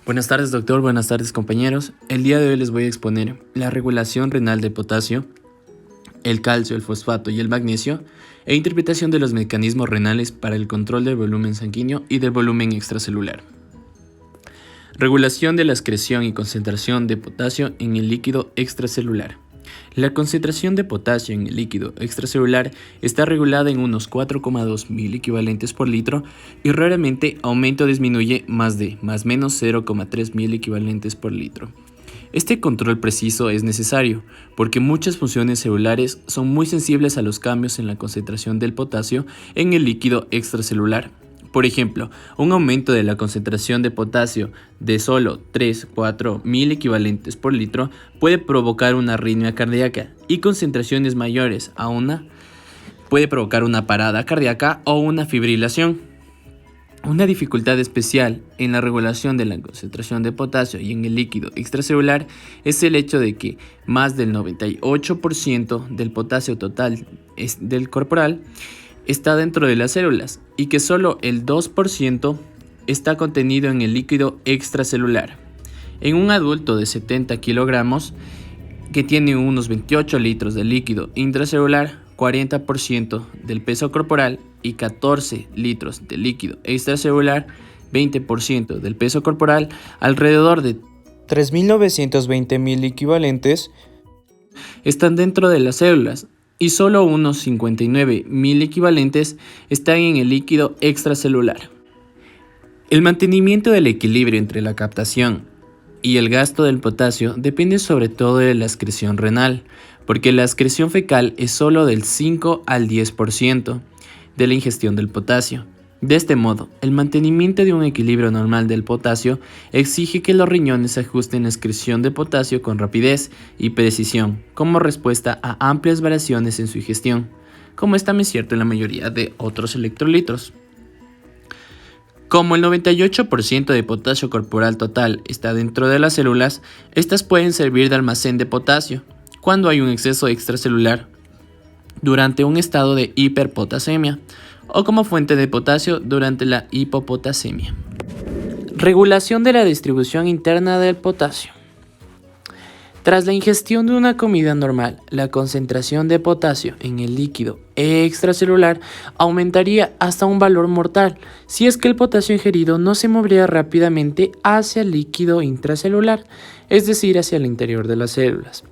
Buenas tardes, doctor. Buenas tardes, compañeros. El día de hoy les voy a exponer la regulación renal de potasio, el calcio, el fosfato y el magnesio e interpretación de los mecanismos renales para el control del volumen sanguíneo y del volumen extracelular. Regulación de la excreción y concentración de potasio en el líquido extracelular. La concentración de potasio en el líquido extracelular está regulada en unos 4,2 mil equivalentes por litro y raramente aumenta o disminuye más menos 0,3 mil equivalentes por litro. Este control preciso es necesario porque muchas funciones celulares son muy sensibles a los cambios en la concentración del potasio en el líquido extracelular. Por ejemplo, un aumento de la concentración de potasio de solo 3-4 mil equivalentes por litro puede provocar una arritmia cardíaca y concentraciones mayores a puede provocar una parada cardíaca o una fibrilación. Una dificultad especial en la regulación de la concentración de potasio y en el líquido extracelular es el hecho de que más del 98% del potasio total del corporal está dentro de las células y que solo el 2% está contenido en el líquido extracelular. En un adulto de 70 kilogramos que tiene unos 28 litros de líquido intracelular, 40% del peso corporal y 14 litros de líquido extracelular, 20% del peso corporal, alrededor de 3.920 mil equivalentes están dentro de las células y solo unos 59 mil equivalentes están en el líquido extracelular. El mantenimiento del equilibrio entre la captación y el gasto del potasio depende sobre todo de la excreción renal, porque la excreción fecal es solo del 5 al 10% de la ingestión del potasio. De este modo, el mantenimiento de un equilibrio normal del potasio exige que los riñones ajusten la excreción de potasio con rapidez y precisión como respuesta a amplias variaciones en su ingestión, como es también cierto en la mayoría de otros electrolitos. Como el 98% de potasio corporal total está dentro de las células, estas pueden servir de almacén de potasio cuando hay un exceso extracelular durante un estado de hiperpotasemia o como fuente de potasio durante la hipopotasemia. Regulación de la distribución interna del potasio. Tras la ingestión de una comida normal, la concentración de potasio en el líquido extracelular aumentaría hasta un valor mortal si es que el potasio ingerido no se movería rápidamente hacia el líquido intracelular, es decir, hacia el interior de las células.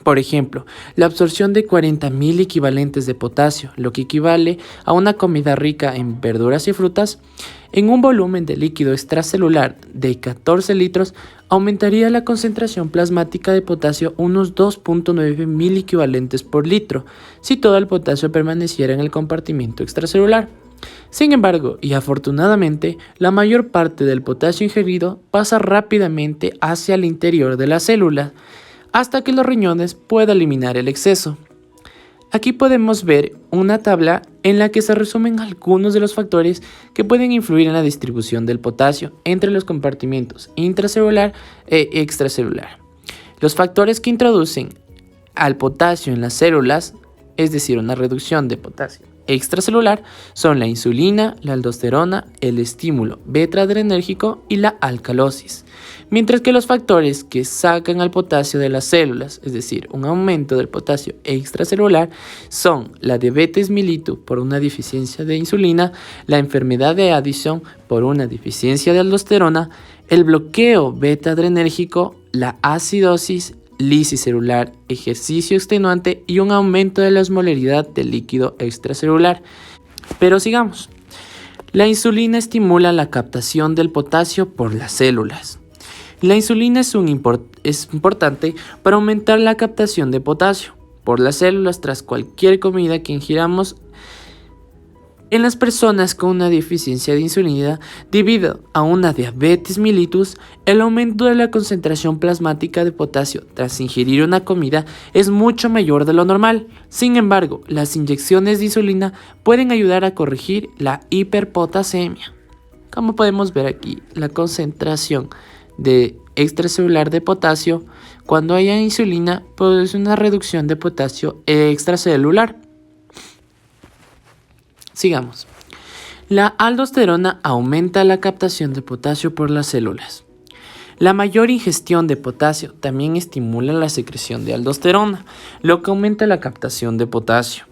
Por ejemplo, la absorción de 40.000 equivalentes de potasio, lo que equivale a una comida rica en verduras y frutas, en un volumen de líquido extracelular de 14 litros, aumentaría la concentración plasmática de potasio unos 2.9 mil equivalentes por litro, si todo el potasio permaneciera en el compartimento extracelular. Sin embargo, y afortunadamente, la mayor parte del potasio ingerido pasa rápidamente hacia el interior de la célula, hasta que los riñones puedan eliminar el exceso. Aquí podemos ver una tabla en la que se resumen algunos de los factores que pueden influir en la distribución del potasio entre los compartimentos intracelular e extracelular. Los factores que introducen al potasio en las células, es decir, una reducción de potasio extracelular, son la insulina, la aldosterona, el estímulo beta-adrenérgico y la alcalosis. Mientras que los factores que sacan al potasio de las células, es decir, un aumento del potasio extracelular, son la diabetes mellitus por una deficiencia de insulina, la enfermedad de Addison por una deficiencia de aldosterona, el bloqueo beta-adrenérgico, la acidosis, lisis celular, ejercicio extenuante y un aumento de la osmolaridad del líquido extracelular. Pero sigamos. La insulina estimula la captación del potasio por las células. La insulina es importante para aumentar la captación de potasio por las células tras cualquier comida que ingiramos. En las personas con una deficiencia de insulina debido a una diabetes mellitus, el aumento de la concentración plasmática de potasio tras ingerir una comida es mucho mayor de lo normal. Sin embargo, las inyecciones de insulina pueden ayudar a corregir la hiperpotasemia. Como podemos ver aquí, la concentración de extracelular de potasio cuando haya insulina produce una reducción de potasio extracelular. Sigamos. La aldosterona aumenta la captación de potasio por las células. La mayor ingestión de potasio también estimula la secreción de aldosterona, lo que aumenta la captación de potasio.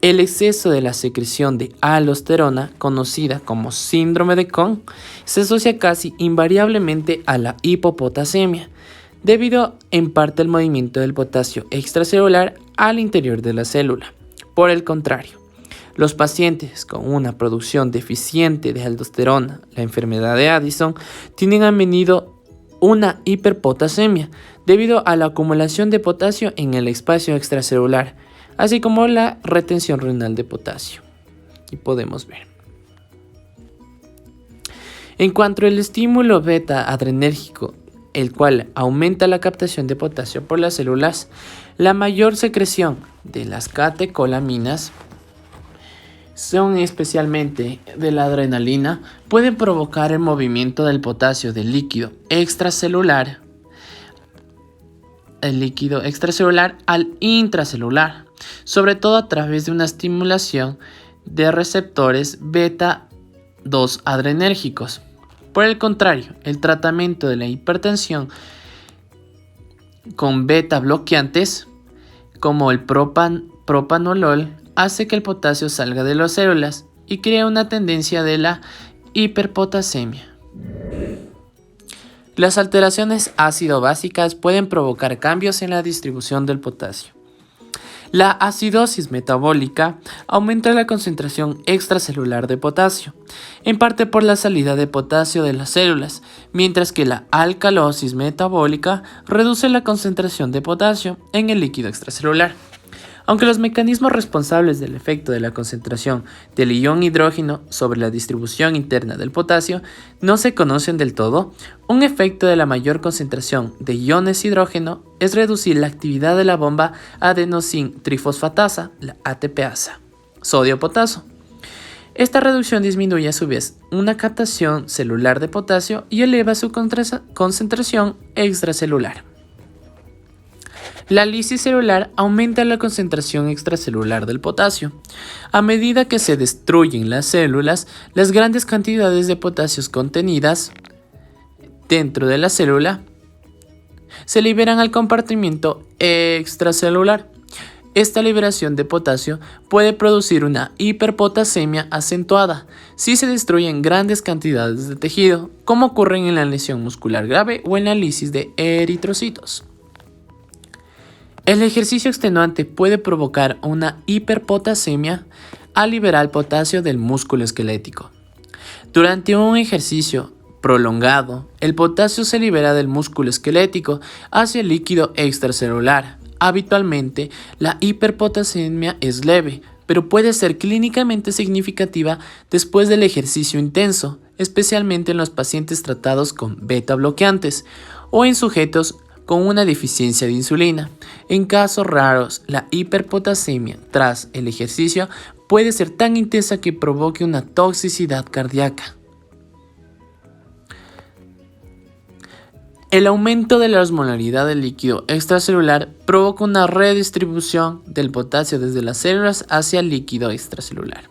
El exceso de la secreción de aldosterona, conocida como síndrome de Cohn, se asocia casi invariablemente a la hipopotasemia, debido en parte al movimiento del potasio extracelular al interior de la célula. Por el contrario, los pacientes con una producción deficiente de aldosterona, la enfermedad de Addison, tienen a menudo una hiperpotasemia debido a la acumulación de potasio en el espacio extracelular, así como la retención renal de potasio. Y podemos ver. En cuanto al estímulo beta adrenérgico, el cual aumenta la captación de potasio por las células, la mayor secreción de las catecolaminas, son especialmente de la adrenalina, pueden provocar el movimiento del potasio del líquido extracelular al intracelular, sobre todo a través de una estimulación de receptores beta 2 adrenérgicos. Por el contrario, el tratamiento de la hipertensión con beta bloqueantes, como el propanolol, hace que el potasio salga de las células y crea una tendencia de la hiperpotasemia. Las alteraciones ácido-básicas pueden provocar cambios en la distribución del potasio. La acidosis metabólica aumenta la concentración extracelular de potasio, en parte por la salida de potasio de las células, mientras que la alcalosis metabólica reduce la concentración de potasio en el líquido extracelular. Aunque los mecanismos responsables del efecto de la concentración del ion hidrógeno sobre la distribución interna del potasio no se conocen del todo, un efecto de la mayor concentración de iones hidrógeno es reducir la actividad de la bomba adenosin-trifosfatasa, la ATPasa, sodio-potasio. Esta reducción disminuye a su vez una captación celular de potasio y eleva su concentración extracelular. La lisis celular aumenta la concentración extracelular del potasio. A medida que se destruyen las células, las grandes cantidades de potasio contenidas dentro de la célula se liberan al compartimento extracelular. Esta liberación de potasio puede producir una hiperpotasemia acentuada si se destruyen grandes cantidades de tejido, como ocurre en la lesión muscular grave o en la lisis de eritrocitos. El ejercicio extenuante puede provocar una hiperpotasemia al liberar potasio del músculo esquelético. Durante un ejercicio prolongado, el potasio se libera del músculo esquelético hacia el líquido extracelular. Habitualmente, la hiperpotasemia es leve, pero puede ser clínicamente significativa después del ejercicio intenso, especialmente en los pacientes tratados con beta bloqueantes o en sujetos con una deficiencia de insulina. En casos raros, la hiperpotasemia tras el ejercicio puede ser tan intensa que provoque una toxicidad cardíaca. El aumento de la osmolaridad del líquido extracelular provoca una redistribución del potasio desde las células hacia el líquido extracelular.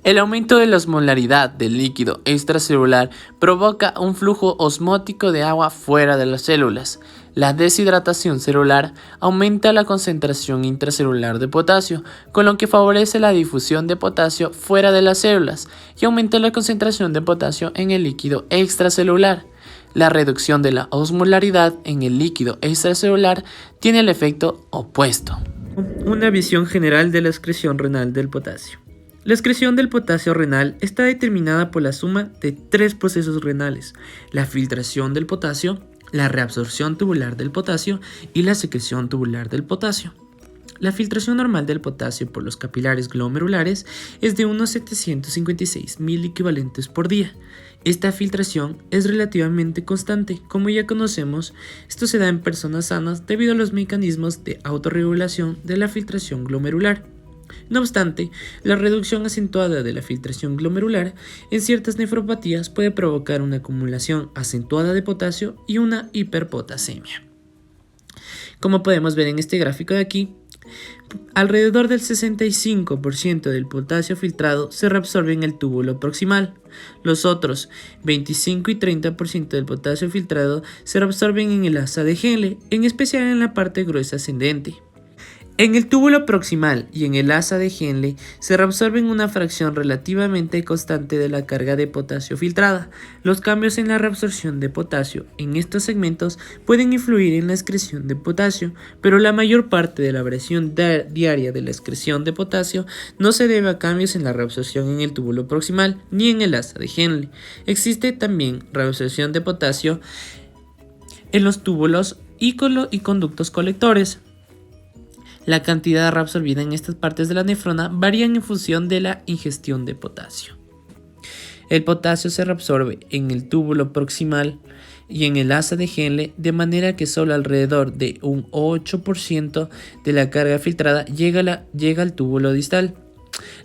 El aumento de la osmolaridad del líquido extracelular provoca un flujo osmótico de agua fuera de las células. La deshidratación celular aumenta la concentración intracelular de potasio, con lo que favorece la difusión de potasio fuera de las células y aumenta la concentración de potasio en el líquido extracelular. La reducción de la osmolaridad en el líquido extracelular tiene el efecto opuesto. Una visión general de la excreción renal del potasio. La excreción del potasio renal está determinada por la suma de tres procesos renales: la filtración del potasio, la reabsorción tubular del potasio y la secreción tubular del potasio. La filtración normal del potasio por los capilares glomerulares es de unos 756.000 equivalentes por día. Esta filtración es relativamente constante. Como ya conocemos, esto se da en personas sanas debido a los mecanismos de autorregulación de la filtración glomerular. No obstante, la reducción acentuada de la filtración glomerular en ciertas nefropatías puede provocar una acumulación acentuada de potasio y una hiperpotasemia. Como podemos ver en este gráfico de aquí, Alrededor del 65% del potasio filtrado se reabsorbe en el túbulo proximal. Los otros 25 y 30% del potasio filtrado se reabsorben en el asa de Henle, en especial en la parte gruesa ascendente. En el túbulo proximal y en el asa de Henle se reabsorben una fracción relativamente constante de la carga de potasio filtrada. Los cambios en la reabsorción de potasio en estos segmentos pueden influir en la excreción de potasio, pero la mayor parte de la variación diaria de la excreción de potasio no se debe a cambios en la reabsorción en el túbulo proximal ni en el asa de Henle. Existe también reabsorción de potasio en los túbulos y conductos colectores. La cantidad reabsorbida en estas partes de la nefrona varían en función de la ingestión de potasio. El potasio se reabsorbe en el túbulo proximal y en el asa de Henle, de manera que solo alrededor de un 8% de la carga filtrada llega al túbulo distal.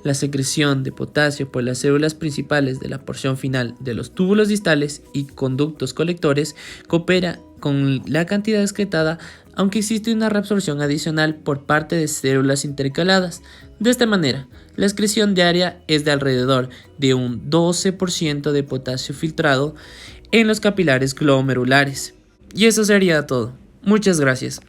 La secreción de potasio por las células principales de la porción final de los túbulos distales y conductos colectores coopera con la cantidad excretada, aunque existe una reabsorción adicional por parte de células intercaladas. De esta manera, la excreción diaria es de alrededor de un 12% de potasio filtrado en los capilares glomerulares. Y eso sería todo. Muchas gracias.